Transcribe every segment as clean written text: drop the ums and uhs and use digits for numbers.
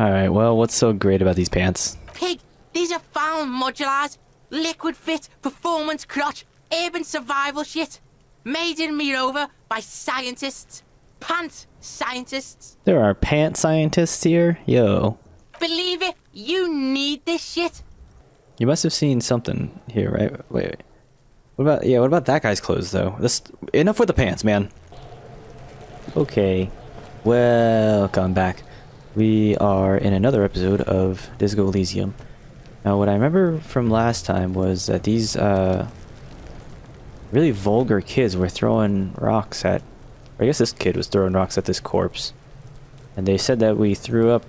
Alright, well, what's so great about these pants? Pig, these are found modulars. Liquid fit, performance crotch, urban survival shit. Made in Mirova by scientists. Pant scientists. There are pant scientists here? Yo. Believe it, you need this shit. You must have seen something here, right? Wait. What about that guy's clothes, though? Enough with the pants, man. Okay. Welcome back. We are in another episode of Disco Elysium. Now, what I remember from last time was that these, really vulgar kids were throwing rocks at... I guess this kid was throwing rocks at this corpse. And they said that we threw up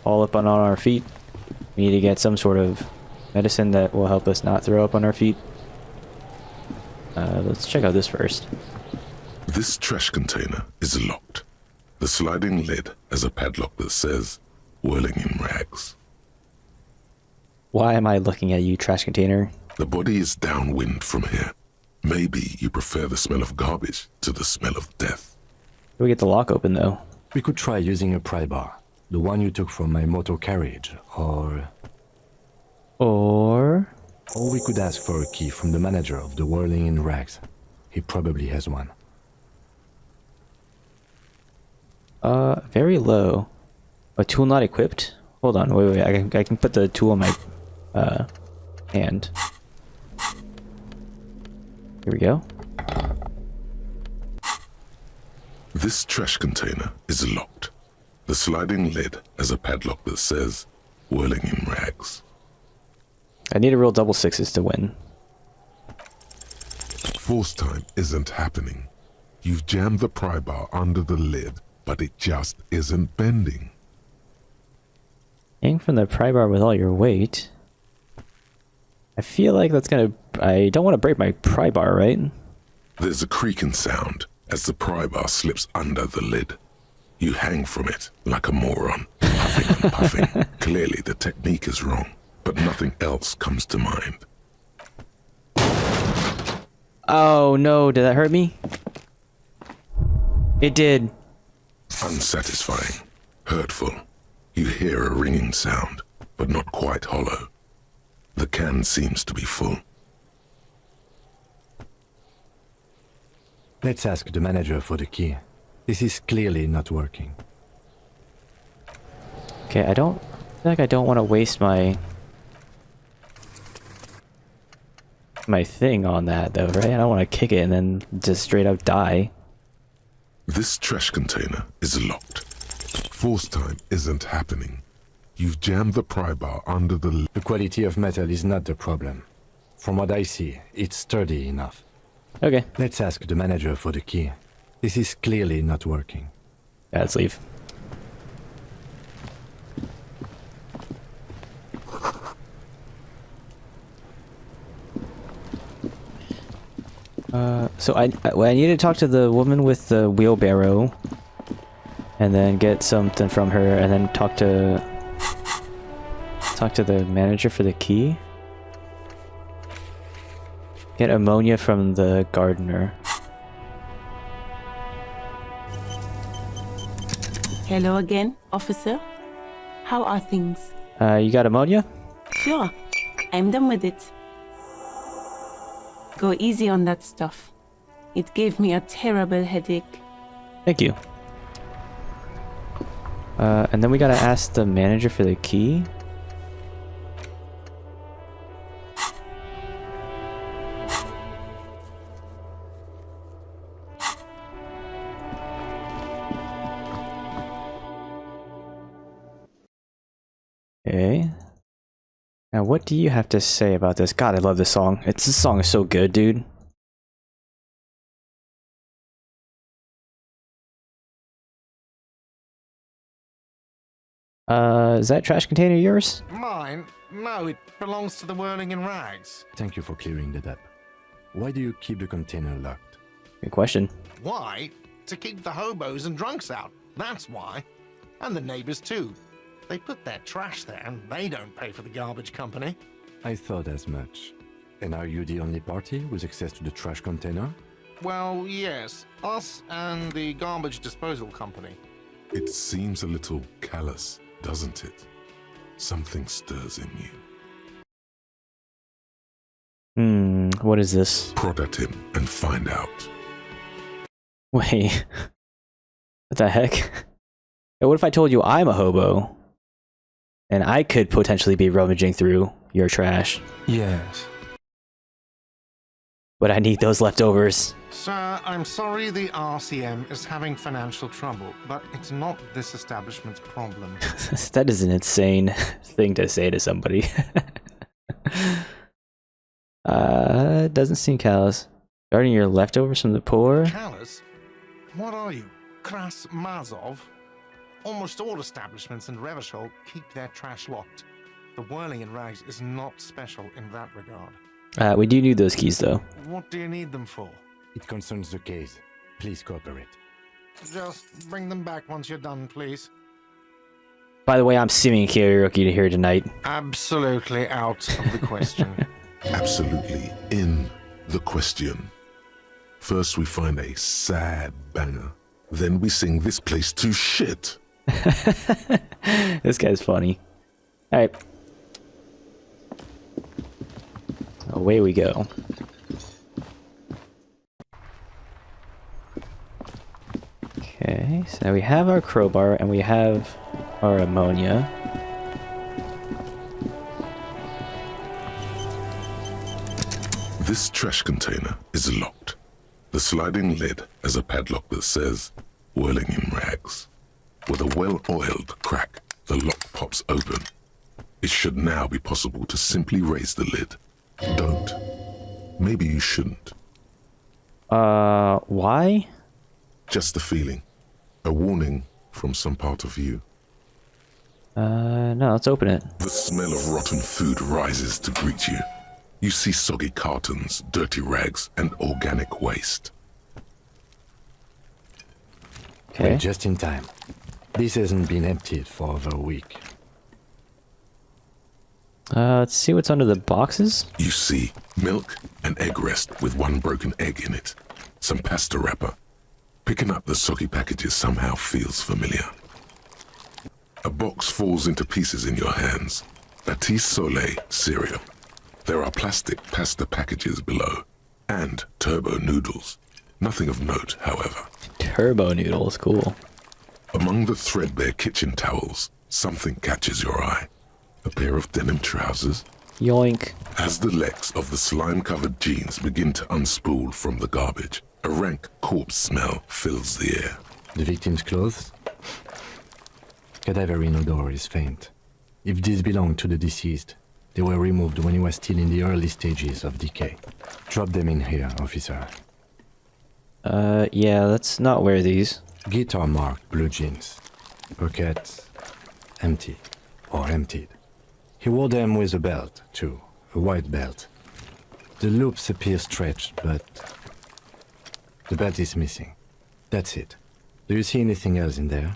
all up on our feet. We need to get some sort of medicine that will help us not throw up on our feet. Let's check out this first. This trash container is locked. The sliding lid has a padlock that says, "Whirling in rags." Why am I looking at you, trash container? The body is downwind from here. Maybe you prefer the smell of garbage to the smell of death. How do we get the lock open, though? We could try using a pry bar. The one you took from my motor carriage, or we could ask for a key from the manager of the Whirling in Rags. He probably has one. Very low. A tool not equipped? Hold on, wait, I can put the tool in my, hand. Here we go. This trash container is locked. The sliding lid has a padlock that says, "Whirling in rags." I need a real double sixes to win. Force time isn't happening. You've jammed the pry bar under the lid, but it just isn't bending. Hang from the pry bar with all your weight. I feel like that's gonna... I don't want to break my pry bar, right? There's a creaking sound as the pry bar slips under the lid. You hang from it like a moron, puffing and puffing. Clearly the technique is wrong, but nothing else comes to mind. Oh no, did that hurt me? It did. Unsatisfying, hurtful. You hear a ringing sound, but not quite hollow. The can seems to be full. Let's ask the manager for the key. This is clearly not working. Okay, I feel like I don't want to waste my thing on that, though, right? I don't want to kick it and then just straight up die. This trash container is locked. Force time isn't happening. You've jammed the pry bar under the lid. The quality of metal is not the problem. From what I see, it's sturdy enough. Okay. Let's ask the manager for the key. This is clearly not working. Yeah, let's leave. So I need to talk to the woman with the wheelbarrow, and then get something from her, and then talk to the manager for the key. Get ammonia from the gardener. Hello again, officer. How are things? You got ammonia? Sure, I'm done with it. Go easy on that stuff. It gave me a terrible headache. Thank you. And then we gotta ask the manager for the key. Okay. Now, what do you have to say about this? God, I love this song. This song is so good, dude. Is that trash container yours? Mine? No, it belongs to the Whirling in Rags. Thank you for clearing that up. Why do you keep the container locked? Good question. Why? To keep the hobos and drunks out. That's why. And the neighbors too. They put their trash there and they don't pay for the garbage company. I thought as much. And are you the only party with access to the trash container? Well, yes. Us and the garbage disposal company. It seems a little callous. doesn't it? Something stirs in you. What is this? Prod at him and find out. Wait. What the heck? Hey, what if I told you I'm a hobo? And I could potentially be rummaging through your trash. Yes. But I need those leftovers. Sir, I'm sorry the RCM is having financial trouble, but it's not this establishment's problem. That is an insane thing to say to somebody. Doesn't seem callous. Guarding your leftovers from the poor? Callous? What are you, Kras Mazov? Almost all establishments in Revachol keep their trash locked. The whirling in rags is not special in that regard. We do need those keys, though. What do you need them for? It concerns the case. Please cooperate. Just bring them back once you're done, please. By the way, I'm seeming karaoke here tonight. Absolutely out of the question. Absolutely in the question. First we find a sad banger. Then we sing this place to shit. This guy's funny. Alright. Away we go. Okay, so we have our crowbar and we have our ammonia. This trash container is locked. The sliding lid has a padlock that says, whirling in rags. With a well-oiled crack, the lock pops open. It should now be possible to simply raise the lid. Don't. Maybe you shouldn't. Why? Just a feeling. A warning from some part of you. No, let's open it. The smell of rotten food rises to greet you. You see soggy cartons, dirty rags, and organic waste. Okay. Wait, just in time. This hasn't been emptied for over a week. Let's see what's under the boxes. You see milk and egg rest with one broken egg in it. Some pasta wrapper. Picking up the soggy packages somehow feels familiar. A box falls into pieces in your hands. Batiste Soleil cereal. There are plastic pasta packages below. And turbo noodles. Nothing of note, however. Turbo noodles, cool. Among the threadbare kitchen towels, something catches your eye. A pair of denim trousers. Yoink. As the legs of the slime-covered jeans begin to unspool from the garbage, a rank corpse smell fills the air. The victim's clothes? Cadaverine odor is faint. If these belong to the deceased, they were removed when he was still in the early stages of decay. Drop them in here, officer. Yeah, let's not wear these. Guitar marked blue jeans. Pockets empty or emptied. He wore them with a belt, too. A white belt. The loops appear stretched, but the belt is missing. That's it. Do you see anything else in there?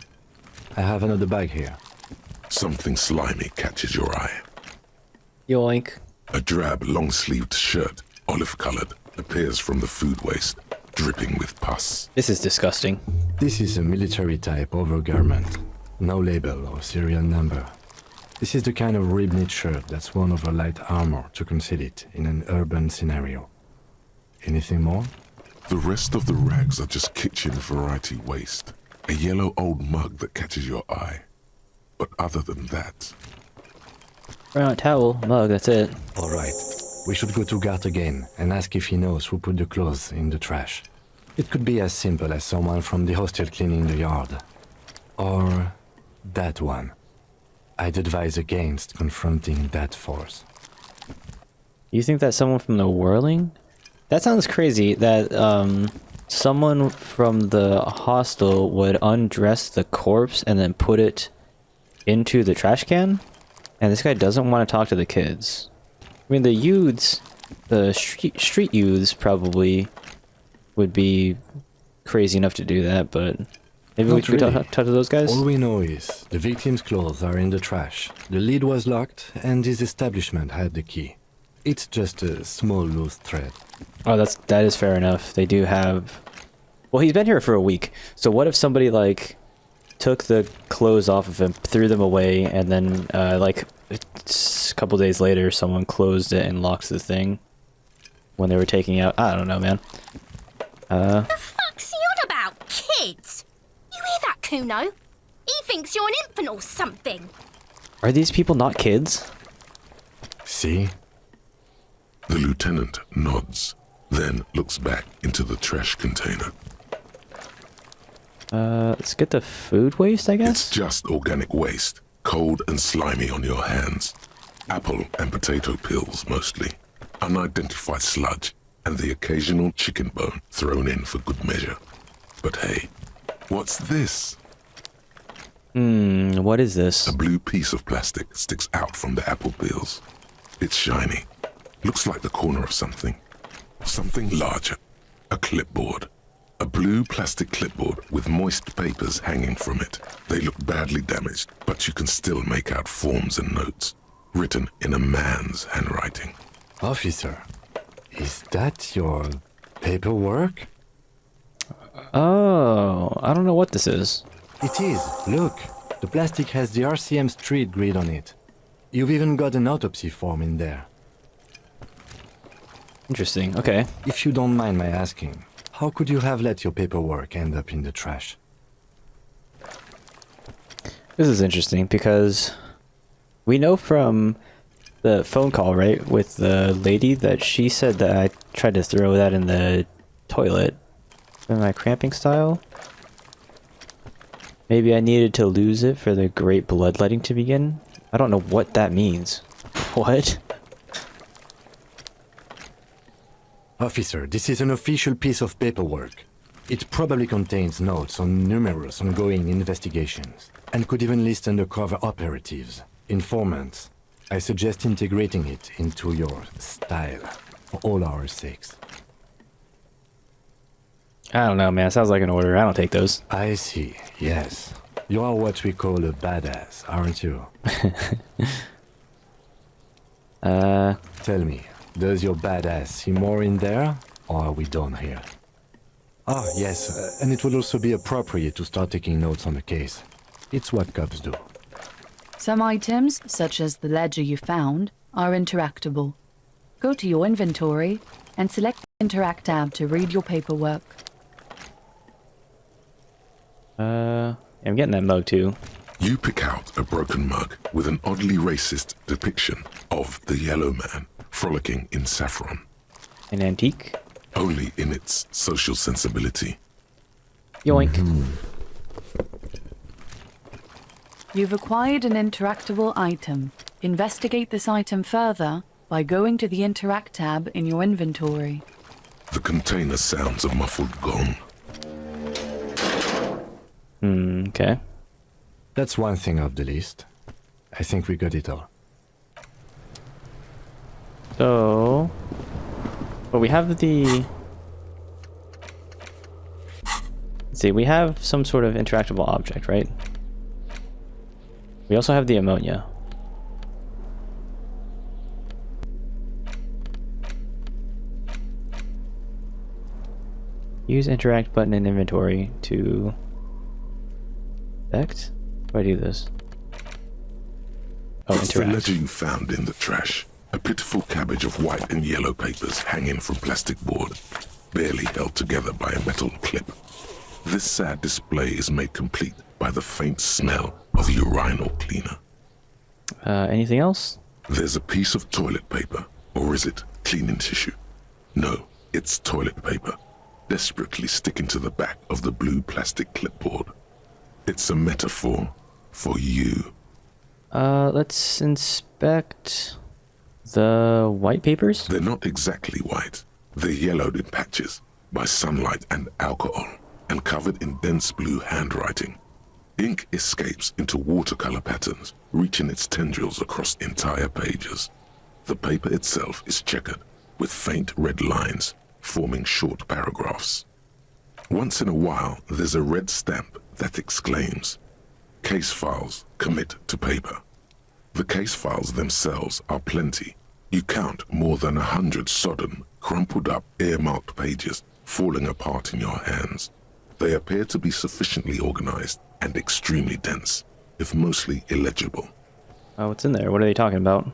I have another bag here. Something slimy catches your eye. Yoink. A drab, long-sleeved shirt, olive-colored, appears from the food waste, dripping with pus. This is disgusting. This is a military-type overgarment. No label or serial number. This is the kind of rib-knit shirt that's worn over light armor to conceal it in an urban scenario. Anything more? The rest of the rags are just kitchen variety waste. A yellow old mug that catches your eye. But other than that... Brown towel, mug, that's it. All right. We should go to Gart again and ask if he knows who put the clothes in the trash. It could be as simple as someone from the hostel cleaning the yard. Or that one. I'd advise against confronting that force. You think that's someone from the whirling? That sounds crazy that someone from the hostel would undress the corpse and then put it into the trash can? And this guy doesn't want to talk to the kids. I mean, the youths, the street youths probably would be crazy enough to do that, but maybe we Not should really. talk to those guys? All we know is the victim's clothes are in the trash. The lid was locked and his establishment had the key. It's just a small loose thread. Oh, that is fair enough. They do have... Well, he's been here for a week. So what if somebody, like, took the clothes off of him, threw them away, and then like a couple days later, someone closed it and locked the thing when they were taking out. I don't know, man. The fuck's he on about? Kids? You hear that, Kuno? He thinks you're an infant or something. Are these people not kids? See? The lieutenant nods, then looks back into the trash container. Let's get the food waste, I guess? It's just organic waste, cold and slimy on your hands. Apple and potato peels, mostly. Unidentified sludge, and the occasional chicken bone thrown in for good measure. But hey, what's this? What is this? A blue piece of plastic sticks out from the apple peels. It's shiny. Looks like the corner of something. Something larger. A clipboard. A blue plastic clipboard with moist papers hanging from it. They look badly damaged, but you can still make out forms and notes, written in a man's handwriting. Officer, is that your paperwork? Oh, I don't know what this is. It is. Look, the plastic has the RCM street grid on it. You've even got an autopsy form in there. Interesting, okay. If you don't mind my asking, how could you have let your paperwork end up in the trash? This is interesting because we know from the phone call, right, with the lady that she said that I tried to throw that in the toilet. In my cramping style? Maybe I needed to lose it for the great bloodletting to begin? I don't know what that means. What? Officer, this is an official piece of paperwork. It probably contains notes on numerous ongoing investigations, and could even list undercover operatives, informants. I suggest integrating it into your style, for all our sakes. I don't know, man. Sounds like an order. I don't take those. I see, yes. You are what we call a badass, aren't you? Tell me, does your badass see more in there, or are we done here? Ah, yes, and it would also be appropriate to start taking notes on the case. It's what cops do. Some items, such as the ledger you found, are interactable. Go to your inventory and select the Interact tab to read your paperwork. I'm getting that mug too. You pick out a broken mug with an oddly racist depiction of the yellow man frolicking in saffron. An antique? Only in its social sensibility. Yoink. You've acquired an interactable item. Investigate this item further by going to the Interact tab in your inventory. The container sounds a muffled gong. Okay. That's one thing off the list. I think we got it all. So... But we have the... Let's see, we have some sort of interactable object, right? We also have the ammonia. Use interact button in inventory to... Select? How do I do this? Oh, It's the interact. ledger you found in the trash. A pitiful cabbage of white and yellow papers hanging from plastic board, barely held together by a metal clip. This sad display is made complete by the faint smell of urinal cleaner. Anything else? There's a piece of toilet paper, or is it cleaning tissue? No, it's toilet paper, desperately sticking to the back of the blue plastic clipboard. It's a metaphor for you. Let's inspect the white papers. They're not exactly white. They're yellowed in patches by sunlight and alcohol, and covered in dense blue handwriting. Ink escapes into watercolor patterns, reaching its tendrils across entire pages. The paper itself is checkered, with faint red lines, forming short paragraphs. Once in a while, there's a red stamp that exclaims, "Case files commit to paper." The case files themselves are plenty. You count more than 100 sodden, crumpled up, earmarked pages falling apart in your hands. They appear to be sufficiently organized and extremely dense, if mostly illegible. Oh, what's in there? What are they talking about?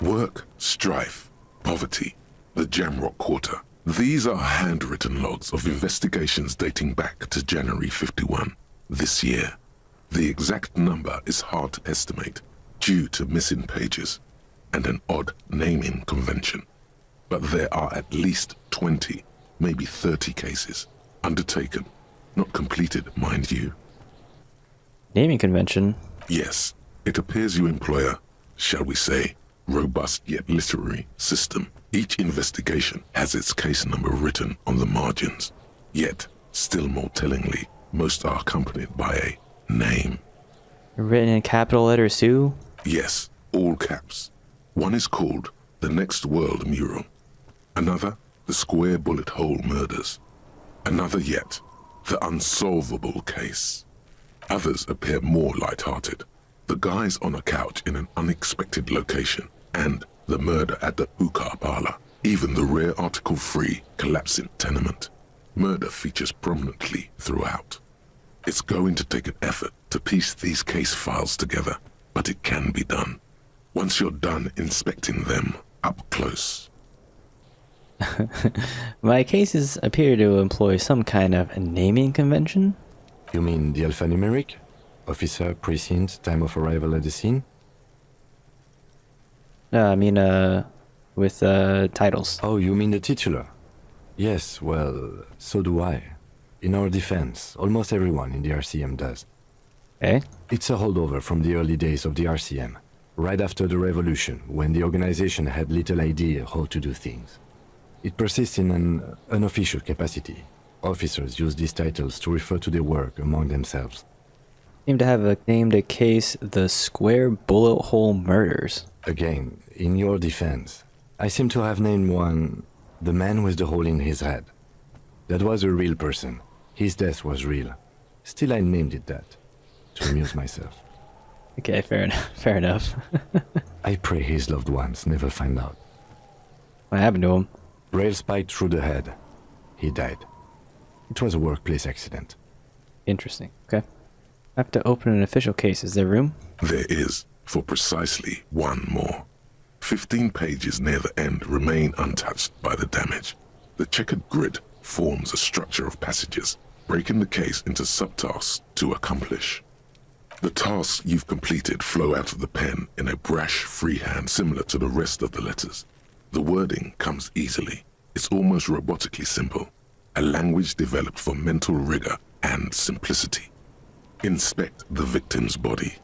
Work, strife, poverty, the Jamrock Quarter. These are handwritten logs of investigations dating back to January 51, this year. The exact number is hard to estimate due to missing pages and an odd naming convention. But there are at least 20, maybe 30 cases undertaken, not completed, mind you. Naming convention? Yes, it appears you employ a, shall we say, robust yet literary system. Each investigation has its case number written on the margins. Yet, still more tellingly, most are accompanied by a name. Written in capital letters too? Yes, all caps. One is called The Next World Mural. Another, The Square Bullet Hole Murders. Another yet, The Unsolvable Case. Others appear more light-hearted. The guys on a couch in an unexpected location, and the murder at the hookah parlor. Even the rare article-free collapsing tenement. Murder features prominently throughout. It's going to take an effort to piece these case files together, but it can be done. Once you're done inspecting them up close. My cases appear to employ some kind of naming convention? You mean the alphanumeric? Officer, precinct, time of arrival at the scene? With titles. Oh, you mean the titular? Yes, well, so do I. In our defense, almost everyone in the RCM does. Eh? It's a holdover from the early days of the RCM, right after the revolution, when the organization had little idea how to do things. It persists in an unofficial capacity. Officers use these titles to refer to their work among themselves. Seem to have named a case the Square Bullet Hole Murders. Again, in your defense, I seem to have named one the man with the hole in his head. That was a real person. His death was real. Still, I named it that, to amuse myself. Okay, fair enough. Fair enough. I pray his loved ones never find out. What happened to him? Rail spiked through the head. He died. It was a workplace accident. Interesting. Okay. I have to open an official case. Is there room? There is, for precisely one more. 15 pages near the end remain untouched by the damage. The checkered grid forms a structure of passages, breaking the case into subtasks to accomplish. The tasks you've completed flow out of the pen in a brash freehand similar to the rest of the letters. The wording comes easily. It's almost robotically simple. A language developed for mental rigor and simplicity. Inspect the victim's body.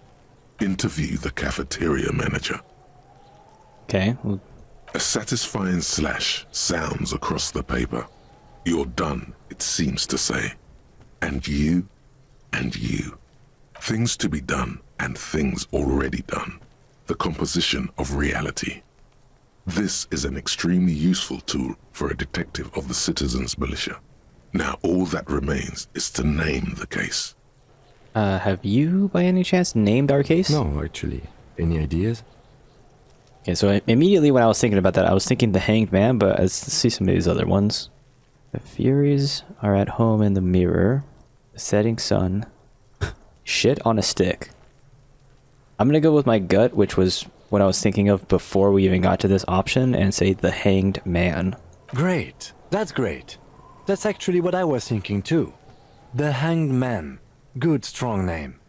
Interview the cafeteria manager. Okay. Well, A satisfying slash sounds across the paper. You're done, it seems to say. And you, and you. Things to be done and things already done. The composition of reality. This is an extremely useful tool for a detective of the citizens' militia. Now all that remains is to name the case. have you, by any chance, named our case? No, actually. Any ideas? Okay, so immediately when I was thinking about that, I was thinking the Hanged Man, but let's see some of these other ones. The Furies are at home in the mirror. The setting sun. Shit on a stick. I'm gonna go with my gut, which was what I was thinking of before we even got to this option, and say the Hanged Man. Great. That's great. That's actually what I was thinking too. The Hanged Man. Good, strong name.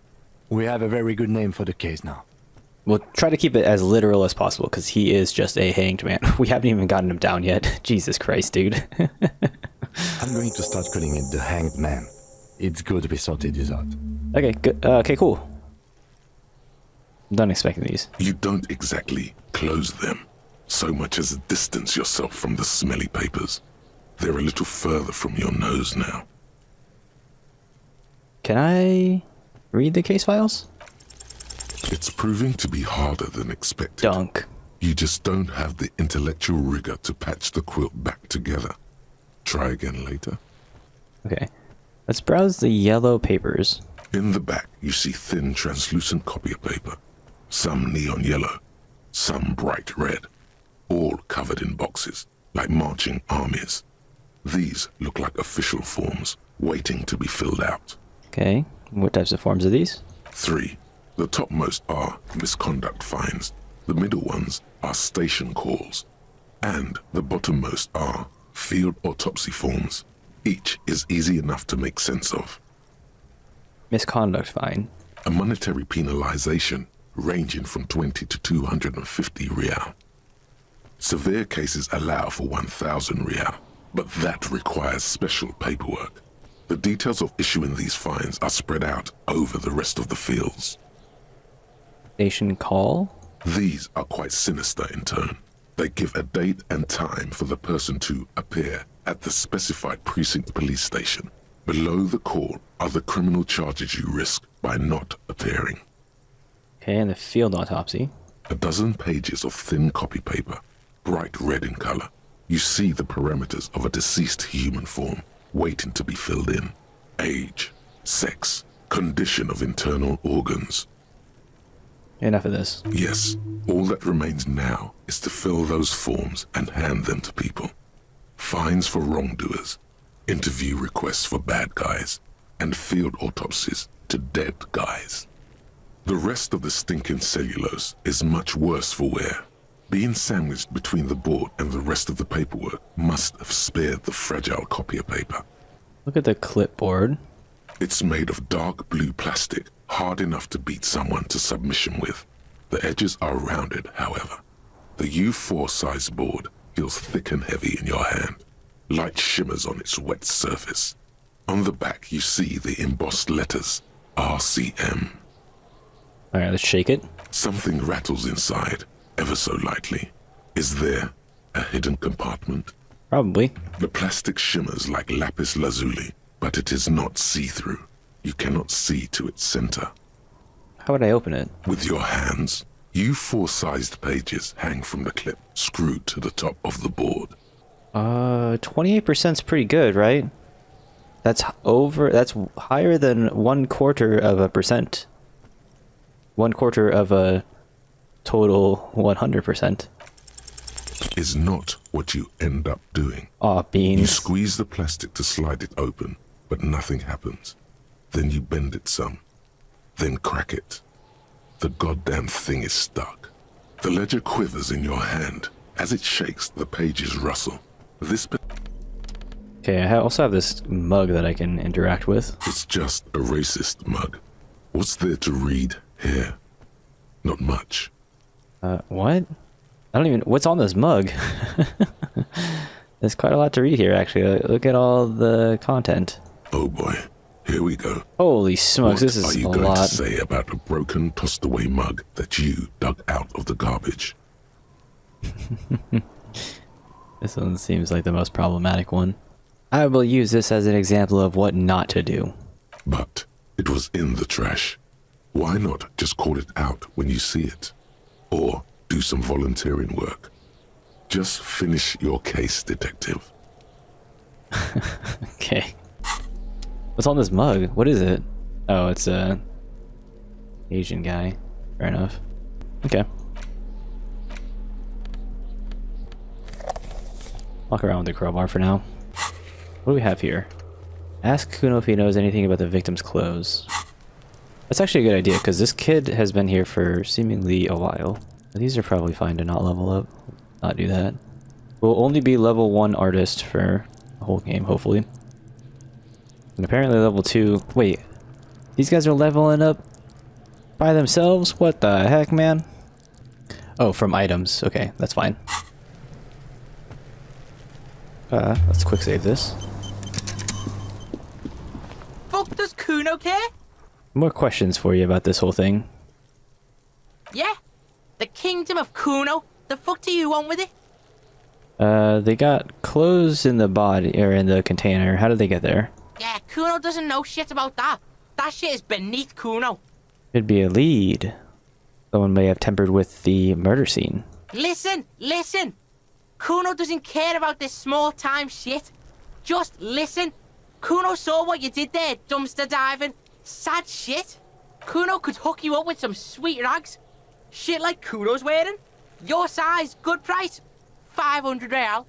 We have a very good name for the case now. We'll try to keep it as literal as possible, because he is just a hanged man. We haven't even gotten him down yet. Jesus Christ, dude. I'm going to start calling it the Hanged Man. It's good we sorted this out. Okay, good. Okay, cool. I'm done expecting these. You don't exactly close them, so much as distance yourself from the smelly papers. They're a little further from your nose now. Can I read the case files? It's proving to be harder than expected. Dunk. You just don't have the intellectual rigor to patch the quilt back together. Try again later. Okay. Let's browse the yellow papers. In the back, you see thin, translucent copier paper. Some neon yellow, some bright red. All covered in boxes, like marching armies. These look like official forms, waiting to be filled out. Okay. What types of forms are these? 3. The topmost are misconduct fines. The middle ones are station calls. And the bottommost are field autopsy forms. Each is easy enough to make sense of. Misconduct fine. A monetary penalization ranging from 20 to 250 real. Severe cases allow for 1,000 real, but that requires special paperwork. The details of issuing these fines are spread out over the rest of the fields. Station call? These are quite sinister in tone. They give a date and time for the person to appear at the specified precinct police station. Below the call are the criminal charges you risk by not appearing. Okay, and the field autopsy. A dozen pages of thin copy paper, bright red in color. You see the parameters of a deceased human form waiting to be filled in. Age, sex, condition of internal organs. Enough of this. Yes, all that remains now is to fill those forms and hand them to people. Fines for wrongdoers, interview requests for bad guys, and field autopsies to dead guys. The rest of the stinking cellulose is much worse for wear. Being sandwiched between the board and the rest of the paperwork must have spared the fragile copier paper. Look at the clipboard. It's made of dark blue plastic, hard enough to beat someone to submission with. The edges are rounded, however. The U4 size board feels thick and heavy in your hand. Light shimmers on its wet surface. On the back you see the embossed letters, RCM. Alright, let's shake it. Something rattles inside, ever so lightly. Is there a hidden compartment? Probably. The plastic shimmers like lapis lazuli, but it is not see-through. You cannot see to its center. How would I open it? With your hands, U4-sized pages hang from the clip, screwed to the top of the board. 28%'s pretty good, right? That's higher than 1/4%. 1/4 of a total 100%. Is not what you end up doing. Aw, You beans. squeeze the plastic to slide it open, but nothing happens. Then you bend it some, then crack it. The goddamn thing is stuck. The ledger quivers in your hand. As it shakes, the pages rustle. This Okay, I also have this mug that I can interact with. is just a racist mug. What's there to read here? Not much. What? I don't even... What's on this mug? There's quite a lot to read here, actually. Look at all the content. Oh boy, here we go. Holy smokes, What this is are you a going lot. to say about a broken, tossed-away mug that you dug out of the garbage? This one seems like the most problematic one. I will use this as an example of what not to do. But it was in the trash. Why not just call it out when you see it? Or do some volunteering work. Just finish your case, detective. Okay. What's on this mug? What is it? Oh, it's a Asian guy. Fair enough. Okay. Walk around with the crowbar for now. What do we have here? Ask Kuno if he knows anything about the victim's clothes. That's actually a good idea, because this kid has been here for seemingly a while. These are probably fine to not level up. Not do that. We'll only be level 1 artist for the whole game, hopefully. And apparently level 2... Wait. These guys are leveling up by themselves? What the heck, man? Oh, from items. Okay, that's fine. Let's quick save this. Fuck does Kuno care? More questions for you about this whole thing. Yeah? The kingdom of Kuno? The fuck do you want with it? They got clothes in the body, or in the container. How did they get there? Yeah, Kuno doesn't know shit about that. That shit is beneath Kuno. Could be a lead. Someone may have tempered with the murder scene. Listen, listen. Kuno doesn't care about this small-time shit. Just listen. Kuno saw what you did there, dumpster diving. Sad shit. Kuno could hook you up with some sweet rags. Shit like Kuno's wearing. Your size, good price. 500 real.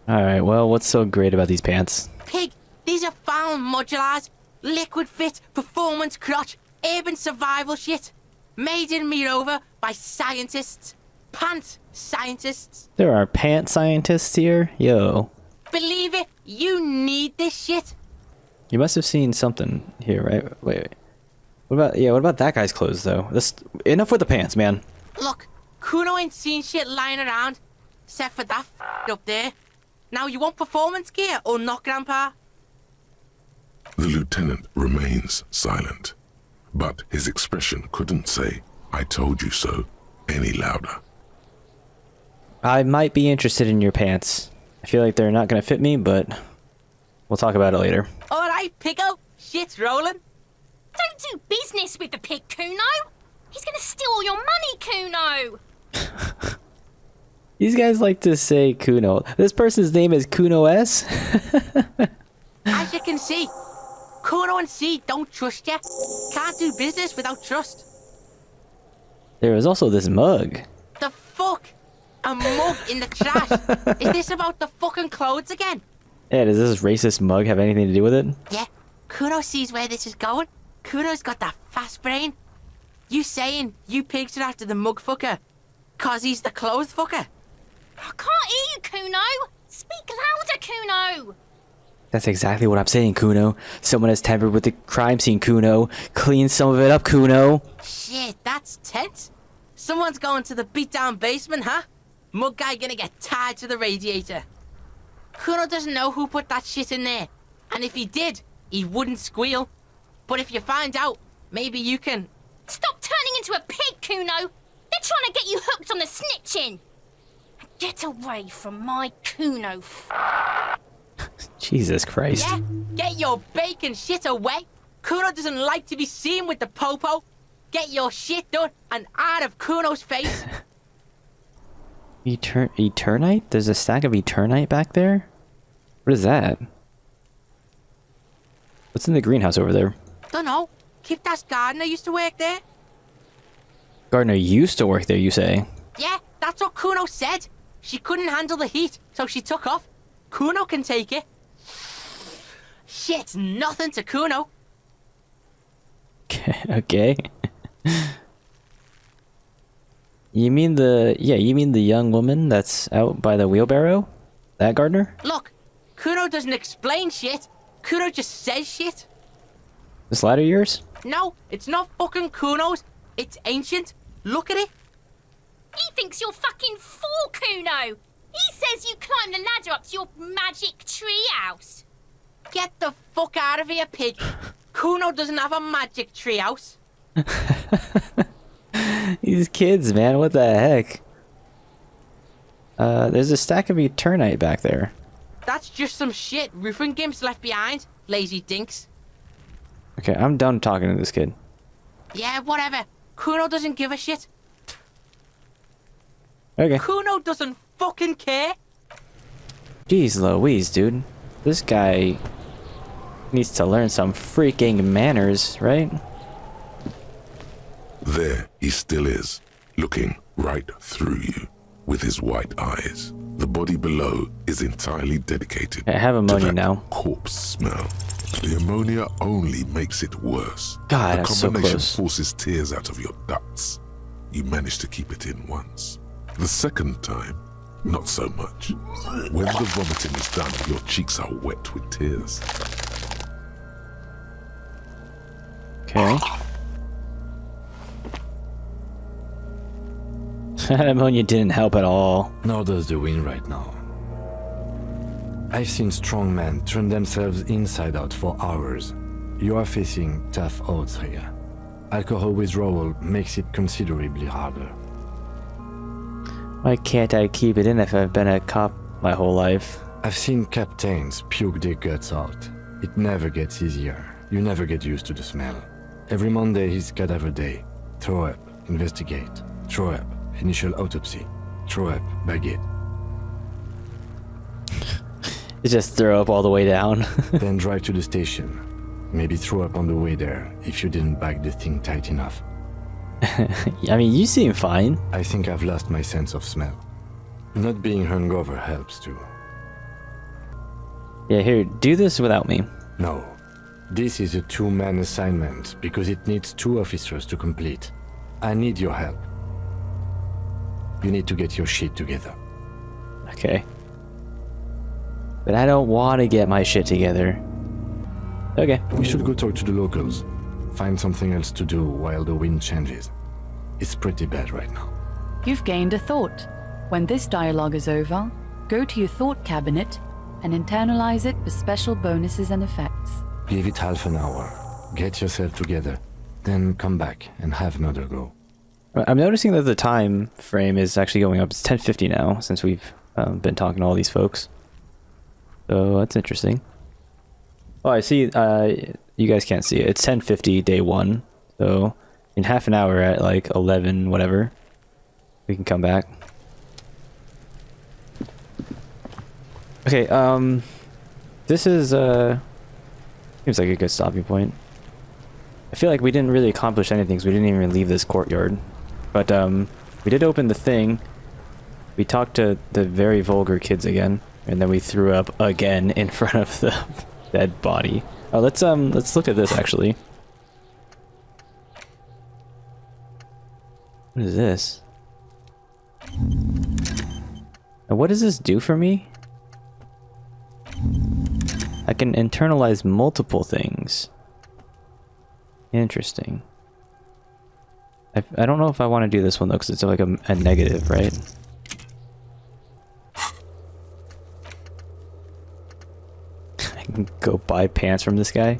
Alright, well, what's so great about these pants? Pig, These are found modulars, liquid fit, performance crotch, urban survival shit. Made in Mirova by scientists. Pant scientists. There are pant scientists here? Yo. Believe it, you need this shit. You must have seen something here, right? Wait. What about that guy's clothes, though? Enough with the pants, man. Look, Kuno ain't seen shit lying around. Except for that up there. Now you want performance gear or not, Grandpa? The lieutenant remains silent, but his expression couldn't say, "I told you so," any louder. I might be interested in your pants. I feel like they're not gonna fit me, but we'll talk about it later. Alright, Pico. Shit's rolling. Don't do business with the pig, Kuno. He's gonna steal all your money, Kuno. These guys like to say Kuno. This person's name is Kuno S. As you can see, Kuno and C don't trust you. Can't do business without trust. There is also this mug. The fuck? A mug in the trash? Is this about the fucking clothes again? Yeah, does this racist mug have anything to do with it? Yeah, Kuno sees where this is going. Kuno's got that fast brain. You saying you pigs are after the mug fucker? Cause he's the clothes fucker? I can't hear you, Kuno. Speak louder, Kuno. That's exactly what I'm saying, Kuno. Someone has tampered with the crime scene, Kuno. Clean some of it up, Kuno. Shit, that's tense. Someone's going to the beatdown basement, huh? Mug guy gonna get tied to the radiator. Kuno doesn't know who put that shit in there. And if he did, he wouldn't squeal. But if you find out, maybe you can... Stop turning into a pig, Kuno. They're trying to get you hooked on the snitching. Get away from my Kuno. Jesus Christ. Yeah, get your bacon shit away. Kuno doesn't like to be seen with the popo. Get your shit done and out of Kuno's face. Eternite? There's a stack of Eternite back there? What is that? What's in the greenhouse over there? Dunno. Kipta's gardener used to work there. Gardner used to work there, you say? Yeah, that's what Kuno said. She couldn't handle the heat, so she took off. Kuno can take it. Shit's nothing to Kuno. Okay. You mean the young woman that's out by the wheelbarrow? That Gardner? Look, Kuno doesn't explain shit. Kuno just says shit. This ladder yours? No, it's not fucking Kuno's. It's ancient. Look at it. He thinks you're fucking fool, Kuno. He says you climbed the ladder up to your magic tree house. Get the fuck out of here, pig. Kuno doesn't have a magic tree house. These kids, man, what the heck? There's a stack of Eternite back there. That's just some shit roofing gimps left behind. Lazy dinks. Okay, I'm done talking to this kid. Yeah, whatever. Kuno doesn't give a shit. Okay. Kuno doesn't fucking care. Jeez Louise, dude. This guy needs to learn some freaking manners, right? There he still is, looking right through you with his white eyes. The body below is entirely dedicated I have to ammonia that now. corpse smell. The ammonia only makes it worse. God, the that's so combination close. forces tears out of your ducts. You manage to keep it in once. The second time, not so much. When the vomiting is done, your cheeks are wet with tears. Okay. That ammonia didn't help at all. Nor does the wind right now. I've seen strong men turn themselves inside out for hours. You are facing tough odds here. Alcohol withdrawal makes it considerably harder. Why can't I keep it in if I've been a cop my whole life? I've seen captains puke their guts out. It never gets easier. You never get used to the smell. Every Monday is cadaver day. Throw up, investigate. Throw up, initial autopsy. Throw up, baguette. You just throw up all the way down. Then drive to the station. Maybe throw up on the way there if you didn't bag the thing tight enough. I mean, you seem fine. I think I've lost my sense of smell. Not being hungover helps too. Yeah, here, do this without me. No. This is a two-man assignment because it needs 2 officers to complete. I need your help. You need to get your shit together. Okay. But I don't want to get my shit together. Okay. We should go talk to the locals. Find something else to do while the wind changes. It's pretty bad right now. You've gained a thought. When this dialogue is over, go to your thought cabinet and internalize it for special bonuses and effects. Give it half an hour. Get yourself together. Then come back and have another go. I'm noticing that the time frame is actually going up. It's 10:50 now since we've been talking to all these folks. So that's interesting. Oh, I see. You guys can't see it. It's 10:50 day 1. So in half an hour at like 11 whatever, we can come back. Okay. This is seems like a good stopping point. I feel like we didn't really accomplish anything because we didn't even leave this courtyard. But we did open the thing. We talked to the very vulgar kids again, and then we threw up again in front of the dead body. Oh, let's look at this actually. What is this? And what does this do for me? I can internalize multiple things. Interesting. I don't know if I want to do this one though, because it's like a negative, right? I can go buy pants from this guy.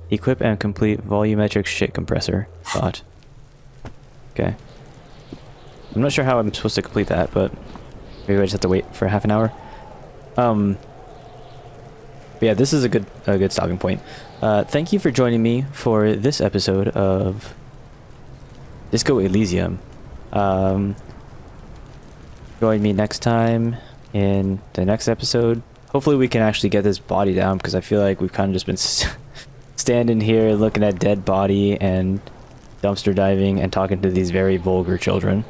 Equip and complete volumetric shit compressor. Thought. Okay. I'm not sure how I'm supposed to complete that, but maybe I just have to wait for half an hour. But yeah, this is a good stopping point. Thank you for joining me for this episode of Disco Elysium. Join me next time in the next episode. Hopefully we can actually get this body down, because I feel like we've kind of just been standing here looking at dead body and dumpster diving and talking to these very vulgar children.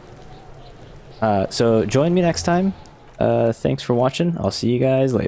So join me next time. Thanks for watching. I'll see you guys later.